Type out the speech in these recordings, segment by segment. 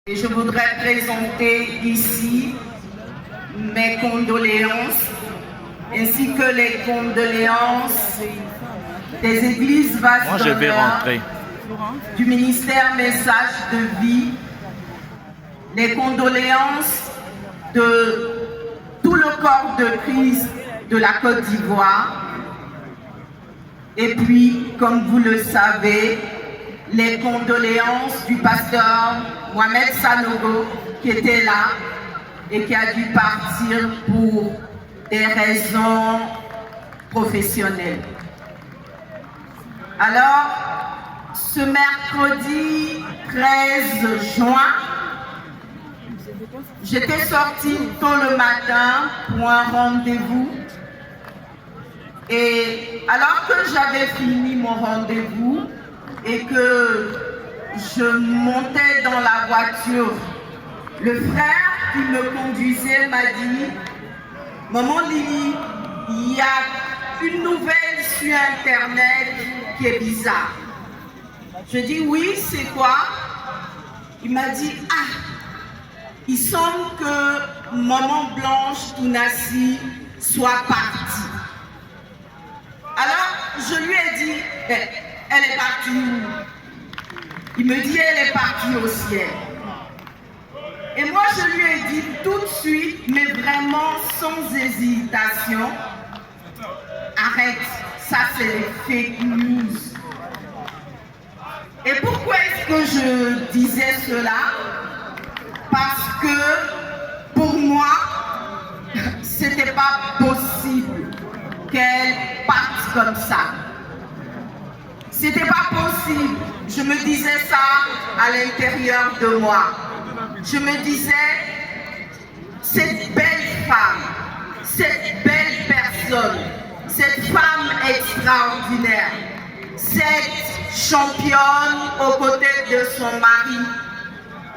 Et je voudrais présenter ici mes condoléances, ainsi que les condoléances des églises vastes d'honneur, du ministère Message de Vie, les condoléances de tout le corps de Christ de la Côte d'Ivoire, et puis, comme vous le savez, les condoléances du pasteur Mohamed Sanogo qui était là et qui a dû partir pour des raisons professionnelles. Alors, ce mercredi 13 juin, j'étais sortie tôt le matin pour un rendez-vous. Et alors que j'avais fini mon rendez-vous et que je montais dans la voiture, le frère qui me conduisait m'a dit « Maman Lily, il y a une nouvelle sur Internet qui est bizarre. » Je dis « Oui, c'est quoi ?» Il m'a dit « Ah, il semble que Maman Blanche Tounassi soit partie. » Alors, je lui ai dit, elle est partie où? Il me dit, elle est partie au ciel. Et moi, je lui ai dit tout de suite, mais vraiment sans hésitation, arrête, ça c'est les fake news. Et pourquoi est-ce que je disais cela? Parce que pour moi, c'était pas possible qu'elle parte comme ça. C'était pas possible. Je me disais ça à l'intérieur de moi. Je me disais, cette belle femme, cette belle personne, cette femme extraordinaire, cette championne aux côtés de son mari,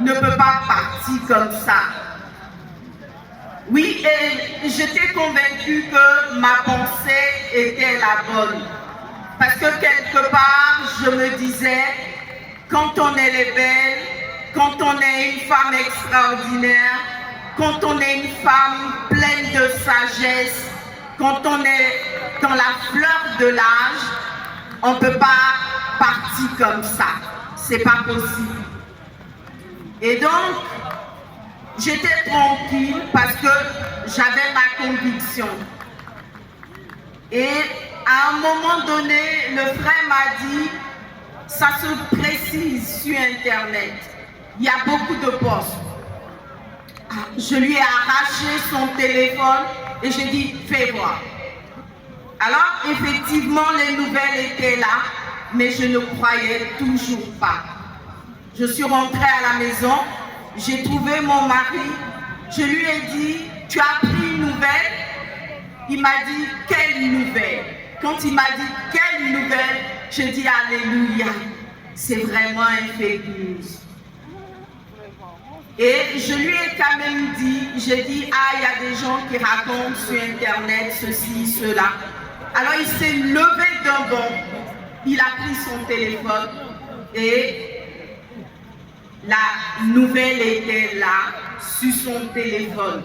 ne peut pas partir comme ça. Oui, et j'étais convaincue que ma pensée était la bonne. Parce que quelque part, je me disais, quand on est les belles, quand on est une femme extraordinaire, quand on est une femme pleine de sagesse, quand on est dans la fleur de l'âge, on ne peut pas partir comme ça. C'est pas possible. Et donc, j'étais tranquille parce que j'avais ma conviction. Et à un moment donné, le frère m'a dit, ça se précise sur Internet. Il y a beaucoup de postes. Je lui ai arraché son téléphone et j'ai dit, fais voir. Alors, effectivement, les nouvelles étaient là, mais je ne croyais toujours pas. Je suis rentrée à la maison. J'ai trouvé mon mari, je lui ai dit, tu as pris une nouvelle? Il m'a dit, quelle nouvelle? Quand il m'a dit, quelle nouvelle? J'ai dit, alléluia, c'est vraiment un fake news. Et je lui ai quand même dit, j'ai dit, ah, il y a des gens qui racontent sur Internet ceci, cela. Alors il s'est levé d'un bond, il a pris son téléphone et la nouvelle était là, sur son téléphone.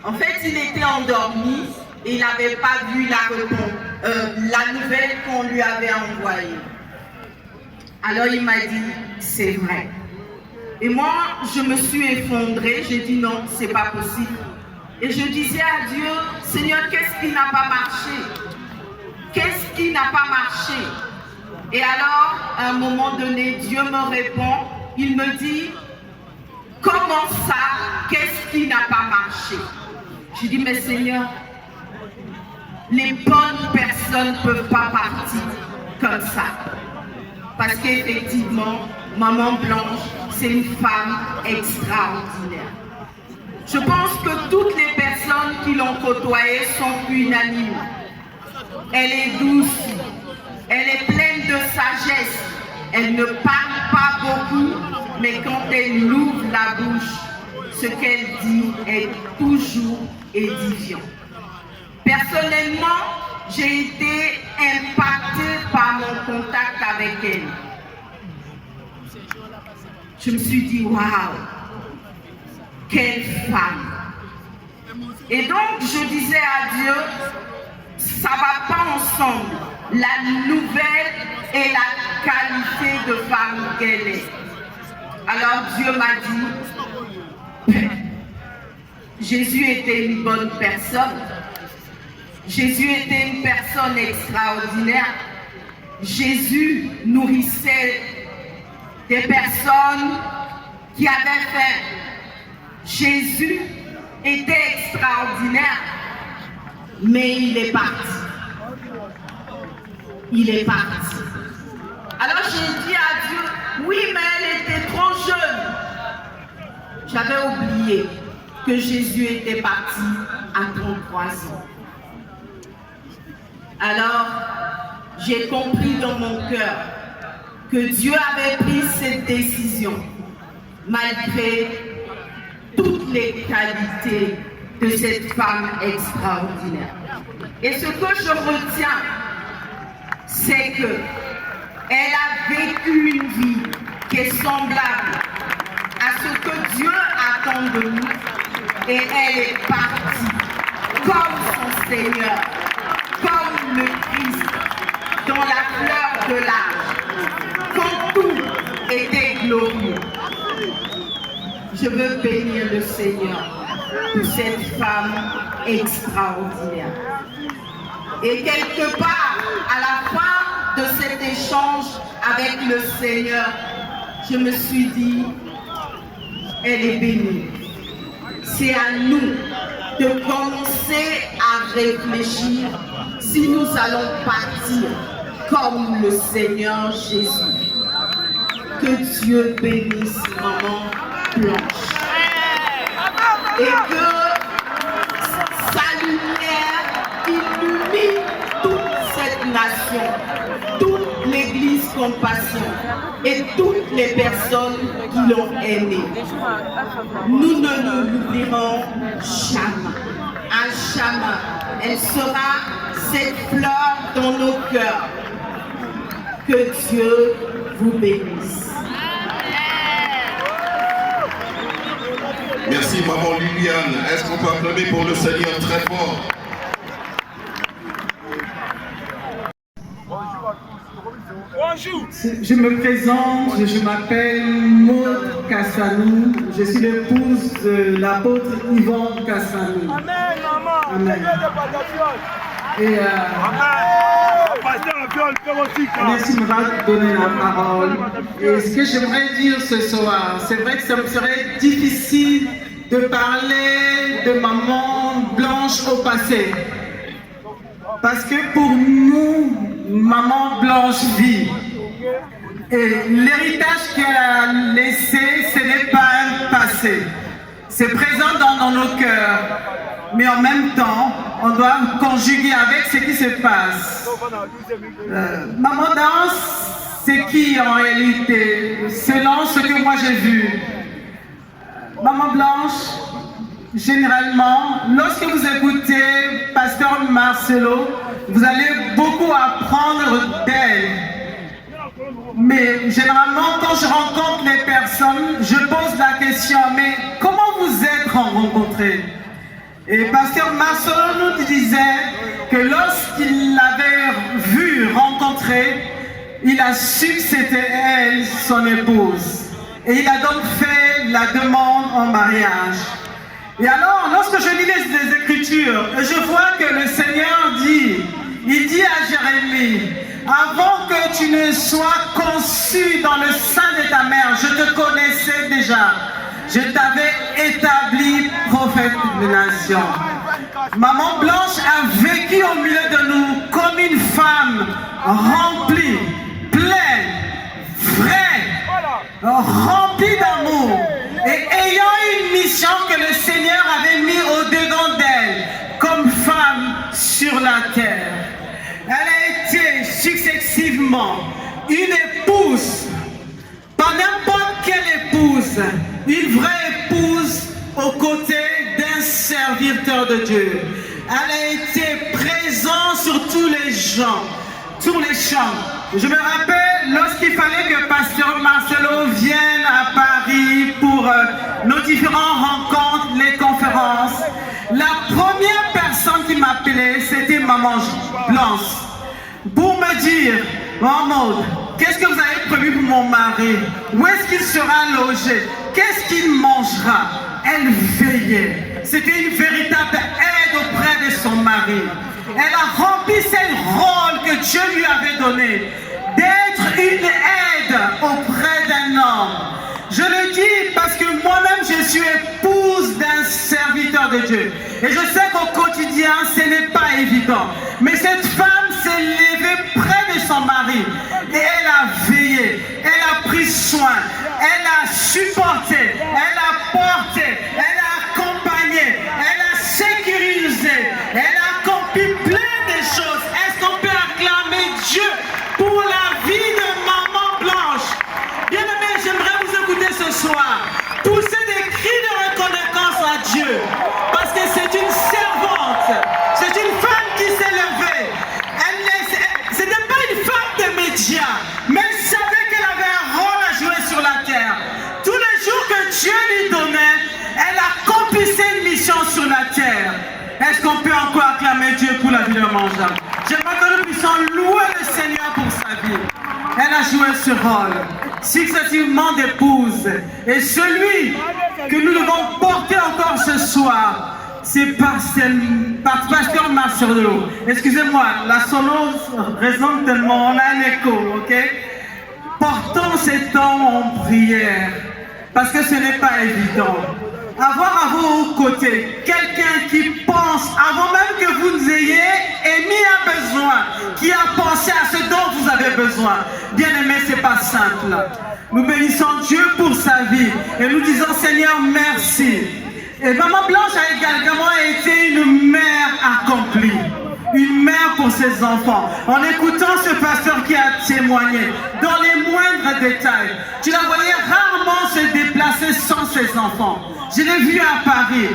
En fait, il était endormi et il n'avait pas vu la nouvelle qu'on lui avait envoyée. Alors il m'a dit, c'est vrai. Et moi, je me suis effondrée, j'ai dit non, c'est pas possible. Et je disais à Dieu, Seigneur, qu'est-ce qui n'a pas marché? Qu'est-ce qui n'a pas marché? Et alors, à un moment donné, Dieu me répond, il me dit, comment ça, qu'est-ce qui n'a pas marché? Je dis, mais Seigneur, les bonnes personnes ne peuvent pas partir comme ça. Parce qu'effectivement, Maman Blanche, c'est une femme extraordinaire. Je pense que toutes les personnes qui l'ont côtoyée sont unanimes. Elle est douce, elle est pleine de sagesse, elle ne parle pas beaucoup, mais quand elle ouvre la bouche, ce qu'elle dit est toujours édifiant. Personnellement, j'ai été impactée par mon contact avec elle. Je me suis dit, waouh, quelle femme! Et donc, je disais à Dieu, ça ne va pas ensemble, la nouvelle et la qualité de femme qu'elle est. Alors Dieu m'a dit, Jésus était une bonne personne. Jésus était une personne extraordinaire. Jésus nourrissait des personnes qui avaient faim. Jésus était extraordinaire, mais il est parti. Il est parti. Alors j'ai dit à Dieu, oui, mais elle était trop jeune. J'avais oublié que Jésus était parti à 33 ans. Alors, j'ai compris dans mon cœur que Dieu avait pris cette décision malgré toutes les qualités de cette femme extraordinaire. Et ce que je retiens, c'est que elle a vécu une vie qui est semblable à ce que Dieu attend de nous, et elle est partie comme son Seigneur, comme le Christ, dans la fleur de l'âge, quand tout était glorieux. Je veux bénir le Seigneur pour cette femme extraordinaire. Et quelque part, à la fin de cet échange avec le Seigneur, je me suis dit, elle est bénie. C'est à nous de commencer à réfléchir si nous allons partir comme le Seigneur Jésus. Que Dieu bénisse maman Blanche. Et que sa lumière illumine toute cette nation, toute l'Église Compassion et toutes les personnes qui l'ont aimée. Nous ne l'oublierons jamais. À jamais, elle sera cette fleur dans nos cœurs. Que Dieu vous bénisse. Merci maman Liliane. Est-ce qu'on peut acclamer pour le Seigneur très fort? Bonjour. Je me présente, je m'appelle Maud Kassanou, je suis l'épouse de l'apôtre Yvon Kassanou. Amen, maman. Amen. Et merci de m'avoir donné la parole. Et ce que j'aimerais dire ce soir, c'est vrai que ça me serait difficile de parler de maman Blanche au passé. Parce que pour nous, maman Blanche vit. Et l'héritage qu'elle a laissé, ce n'est pas un passé. C'est présent dans nos cœurs. Mais en même temps, on doit conjuguer avec ce qui se passe. Maman Danse, c'est qui en réalité? Selon ce que moi j'ai vu. Maman Blanche, généralement, lorsque vous écoutez Pasteur Marcelo, vous allez beaucoup apprendre d'elle. Mais généralement, quand je rencontre les personnes, je pose la question, mais comment vous êtes rencontrés? Et Pasteur Marcelo nous disait que lorsqu'il l'avait vue rencontrer, il a su que c'était elle, son épouse. Et il a donc fait la demande en mariage. Et alors, lorsque je lis les Écritures, je vois que le Seigneur dit, il dit à Jérémie, avant que tu ne sois conçu dans le sein de ta mère, je te connaissais déjà. Je t'avais établi prophète de nation. Maman Blanche a vécu au milieu de nous comme une femme remplie, pleine, vraie, remplie d'amour et ayant une mission que le Seigneur avait mis au-dedans d'elle comme femme sur la terre. Elle a été successivement une épouse, pas n'importe quelle épouse, une vraie épouse aux côtés d'un serviteur de Dieu. Elle a été présente sur tous les gens, sur les champs. Je me rappelle lorsqu'il fallait que Pasteur Marcelo vienne à Paris pour nos différentes rencontres, les conférences. La première personne qui m'appelait, c'était Maman Blanche, pour me dire, Maman, qu'est-ce que vous avez prévu pour mon mari? Où est-ce qu'il sera logé? Qu'est-ce qu'il mangera? Elle veillait. C'était une véritable aide auprès de son mari. Elle a rempli ce rôle que Dieu lui avait donné, d'être une aide auprès d'un homme. Je le dis parce que moi-même je suis épouse d'un serviteur de Dieu. Et je sais qu'au quotidien ce n'est pas évident. Mais cette femme s'est levée près de son mari. Et elle a veillé, elle a pris soin, elle a supporté, elle a porté, elle a accompagné, elle a sécurisé, elle a accompli plein de choses. Est-ce qu'on peut acclamer Dieu pour la vie de Maman Blanche? Bien aimé, j'aimerais vous écouter ce soir. Pousser des cris de reconnaissance à Dieu. Parce que c'est une servante. C'est une femme qui s'est levée. Ce n'était pas une femme de médias. Mais elle savait qu'elle avait un rôle à jouer sur la terre. Tous les jours que Dieu lui donnait, elle accomplissait une mission sur la terre. Est-ce qu'on peut encore acclamer Dieu pour la vie de Maman Jacques? J'aimerais que nous puissions louer le Seigneur pour sa vie. Elle a joué ce rôle successivement d'épouse. Et celui que nous devons porter encore ce soir, c'est Pasteur Marcelo. Excusez-moi, la solo résonne tellement, on a un écho, ok? Portons ces temps en prière, parce que ce n'est pas évident. Avoir à vos côtés quelqu'un qui pense, avant même que vous nous ayez émis un besoin, qui a pensé à ce dont vous avez besoin. Bien aimé, c'est pas simple. Nous bénissons Dieu pour sa vie et nous disons Seigneur merci. Et Maman Blanche a également été une mère accomplie. Une mère pour ses enfants. En écoutant ce pasteur qui a témoigné, dans les moindres détails, tu la voyais rarement se déplacer sans ses enfants. Je l'ai vu à Paris,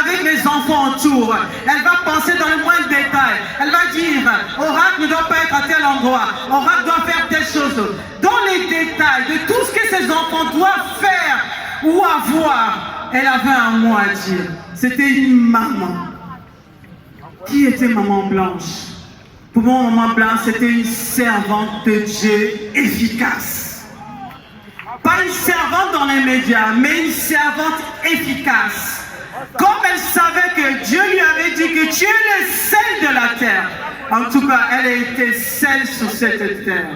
avec les enfants autour. Elle va penser dans les moindres détails. Elle va dire, Oracle ne doit pas être à tel endroit. Oracle doit faire telle chose. Dans les détails de tout ce que ses enfants doivent faire ou avoir, elle avait un mot à dire. C'était une maman. Qui était Maman Blanche? Pour moi, Maman Blanche, c'était une servante de Dieu efficace. Pas une servante dans les médias, mais une servante efficace. Comme elle savait que Dieu lui avait dit que tu es le sel de la terre. En tout cas, elle a été celle sur cette terre.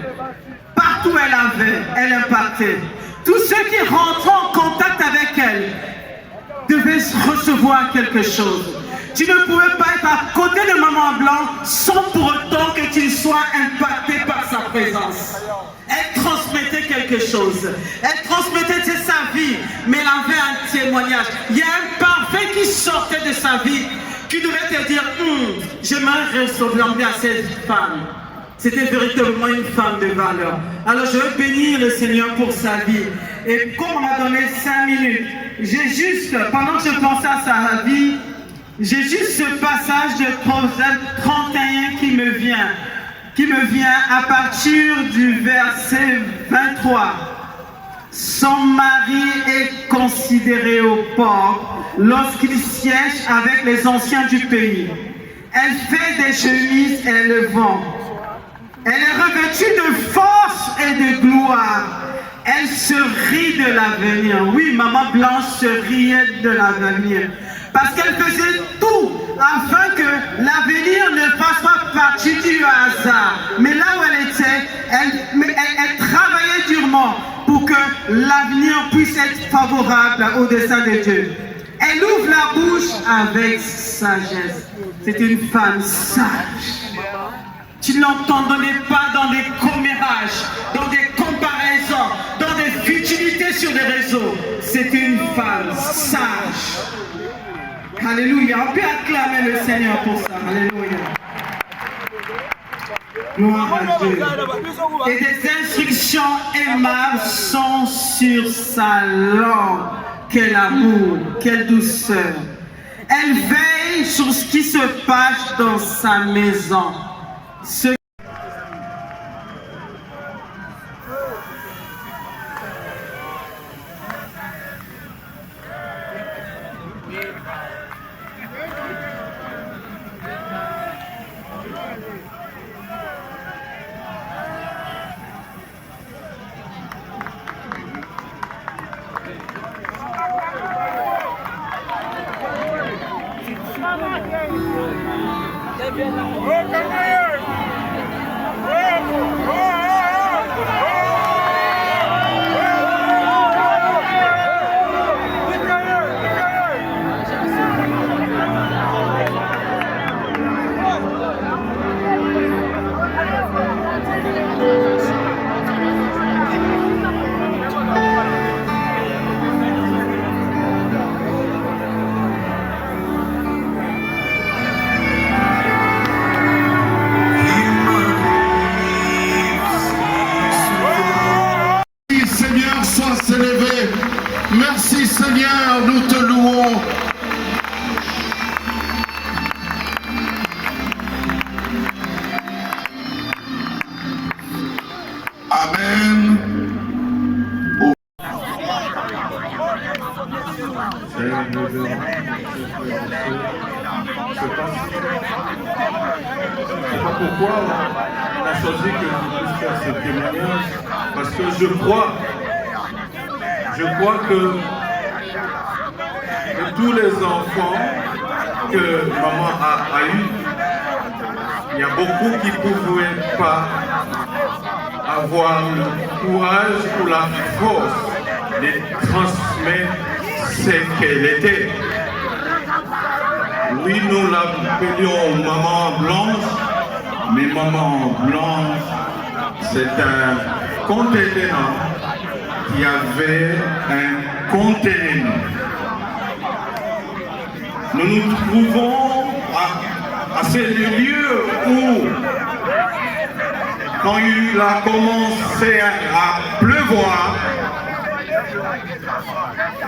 Partout où elle impactait. Tous ceux qui rentraient en contact avec elle devaient recevoir quelque chose. Tu ne pouvais pas être à côté de Maman Blanche sans pour autant que tu sois impacté par sa présence. Elle transmettait quelque chose. Elle transmettait sa vie, mais elle avait un témoignage. Il y a un parfait qui sortait de sa vie qui devait te dire j'aimerais ressembler à cette femme. C'était véritablement une femme de valeur. Alors je veux bénir le Seigneur pour sa vie. Et comme on m'a donné 5 minutes, j'ai juste, pendant que je pensais à sa vie, j'ai juste ce passage de Proverbe 31 qui me vient à partir du verset 23. Son mari est considéré au port lorsqu'il siège avec les anciens du pays. Elle fait des chemises et le vent. Elle est revêtue de force et de gloire. Elle se rit de l'avenir. Oui, Maman Blanche se riait de l'avenir. Parce qu'elle faisait tout afin que l'avenir ne fasse pas partie du hasard. Mais là où elle était, elle travaillait durement pour que l'avenir puisse être favorable au dessein de Dieu. Elle ouvre la bouche avec sagesse. C'est une femme sage. Tu ne l'entendais pas dans des commérages, dans des comparaisons, dans des futilités sur les réseaux. C'est une femme sage. Alléluia. On peut acclamer le Seigneur pour ça. Alléluia. Gloire à Dieu. Et des instructions aimables sont sur sa langue. Quel amour, quelle douceur. Elle veille sur ce qui se passe dans sa maison. ceux Seigneur, sois élevé. Merci Seigneur, nous te louons. Amen. Je ne sais pas pourquoi on a choisi que je puisse faire ce témoignage, parce que je crois que tous les enfants que maman a eus, il y a beaucoup qui ne pouvaient pas avoir le courage ou la force de transmettre ce qu'elle était. Oui, nous l'appelions Maman Blanche, mais Maman Blanche, c'est un contenant qui avait un contenant. Nous nous trouvons à ce lieu où, quand il a commencé à pleuvoir,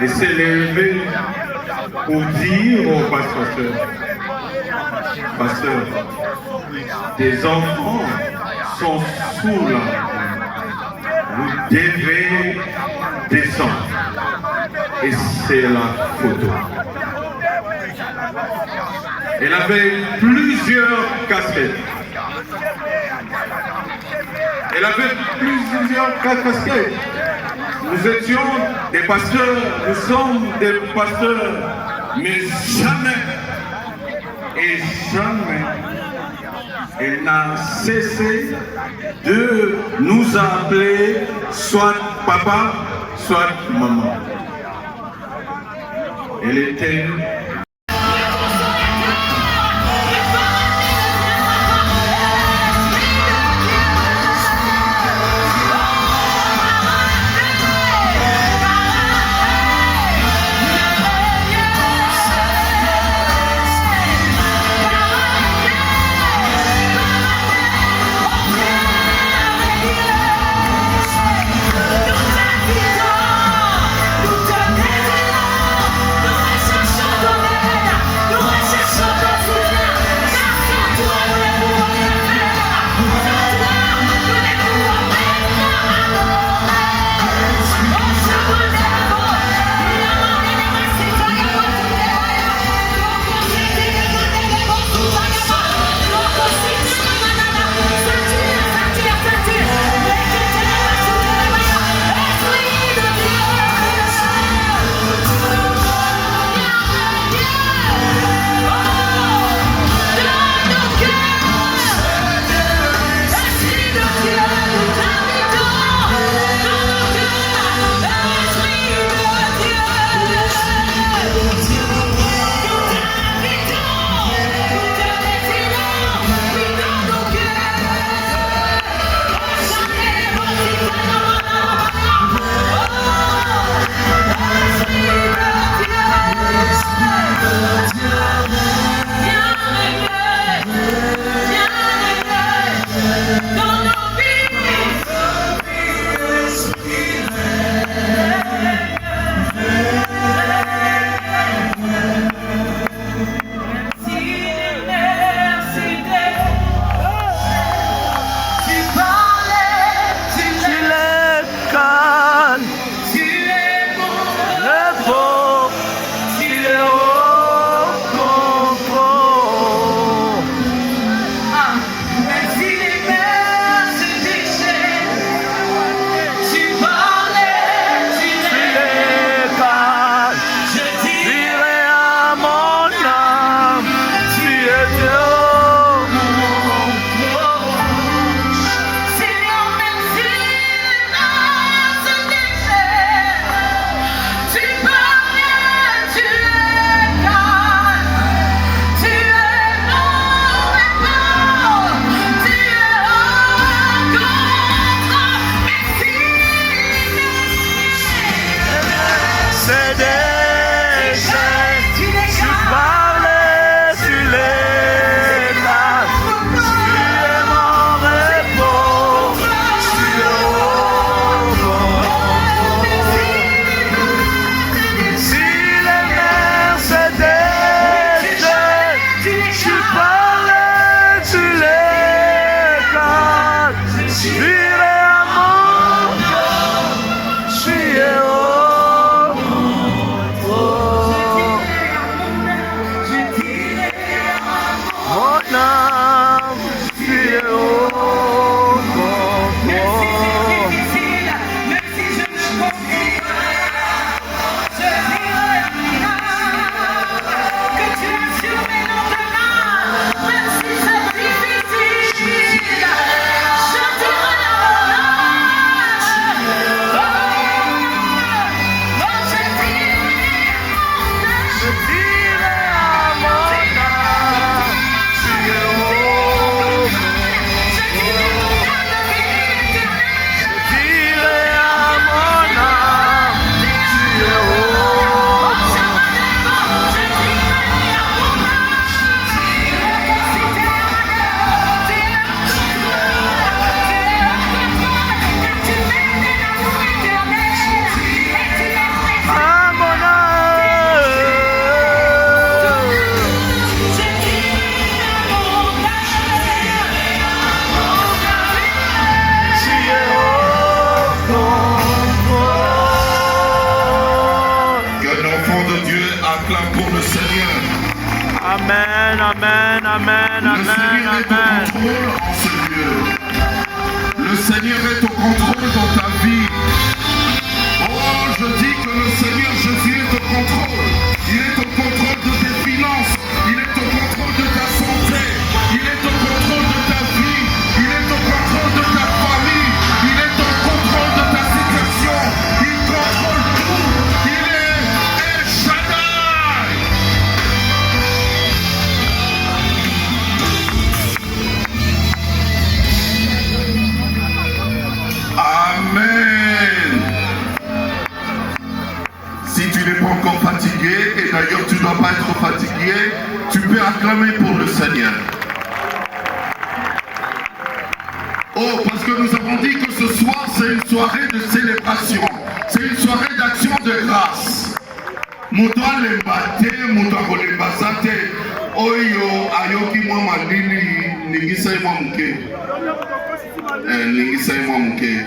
et s'est levé pour dire au pasteur, des enfants sont sous la pluie. Vous devez descendre. Et c'est la photo. Elle avait plusieurs casquettes. Elle avait plusieurs casquettes. Nous étions des pasteurs, nous sommes des pasteurs, mais jamais, et jamais, elle n'a cessé de nous appeler soit papa, soit maman. Elle était Nous te désirons, nous recherchons ton acclame pour le Seigneur. Amen, amen, amen, Le Seigneur est au contrôle en ce lieu. Le Seigneur est au contrôle dans ta vie. Oh, je dis que le Seigneur Jésus est au contrôle. Il est au contrôle de tes finances. Il est au contrôle de ta santé. Il est au contrôle de ta vie. Il est au contrôle de ta famille. Il est au contrôle de ta situation. Il contrôle tout. Il est El Shaddai. Amen. Si tu n'es pas encore fatigué, et d'ailleurs tu ne dois pas être fatigué, tu peux acclamer pour le Seigneur. Oh, parce que nous avons dit que ce soir c'est une soirée de célébration, c'est une soirée d'action de grâce. Moto alembate, moto akolembazate, oyo ayoki mwa malili, ningisa imwa muke. Ningisa imwa muke.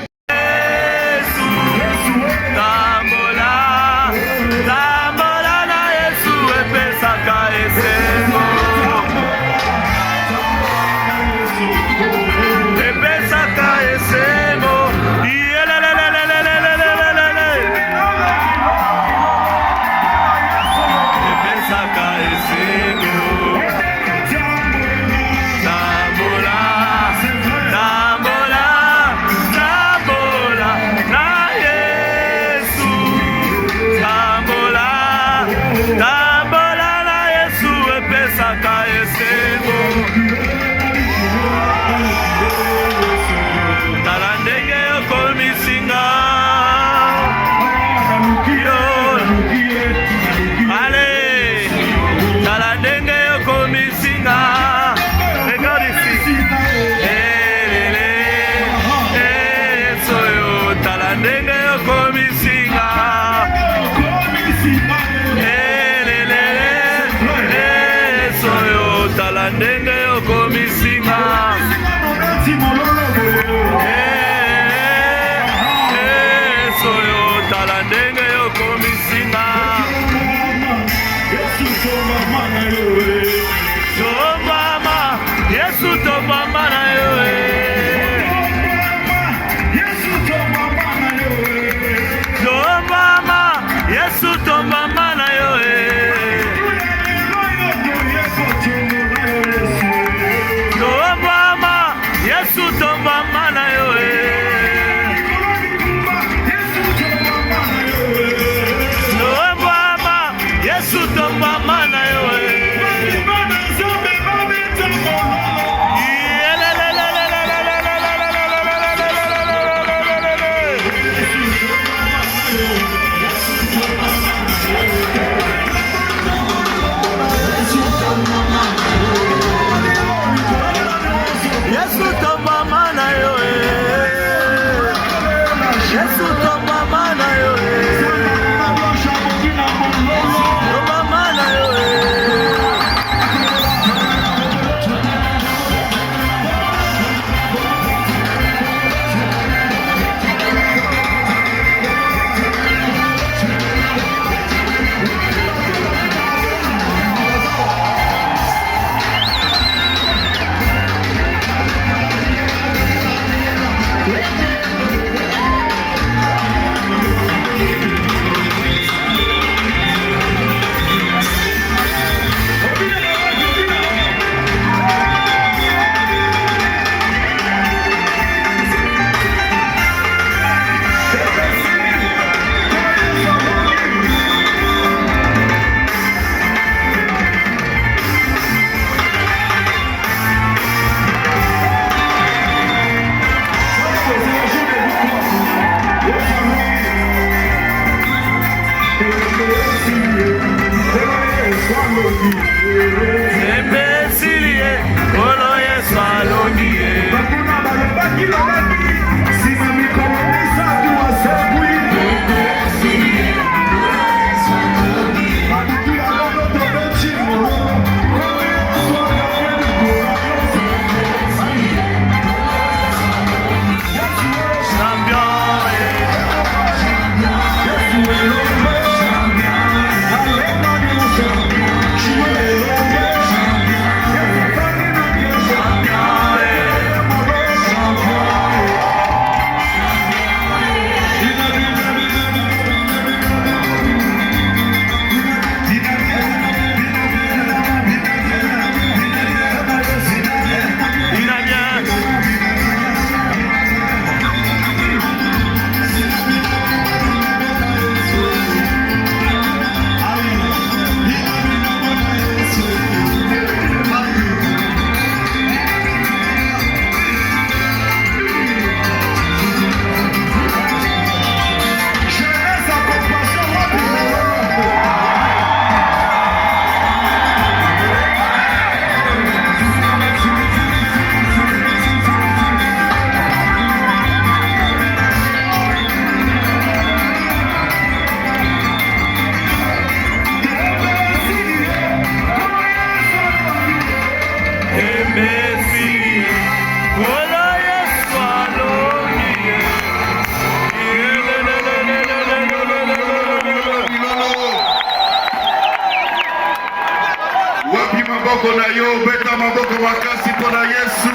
maboko na yo, beta maboko makasi pona Yesu.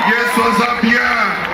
Yesu aza bien.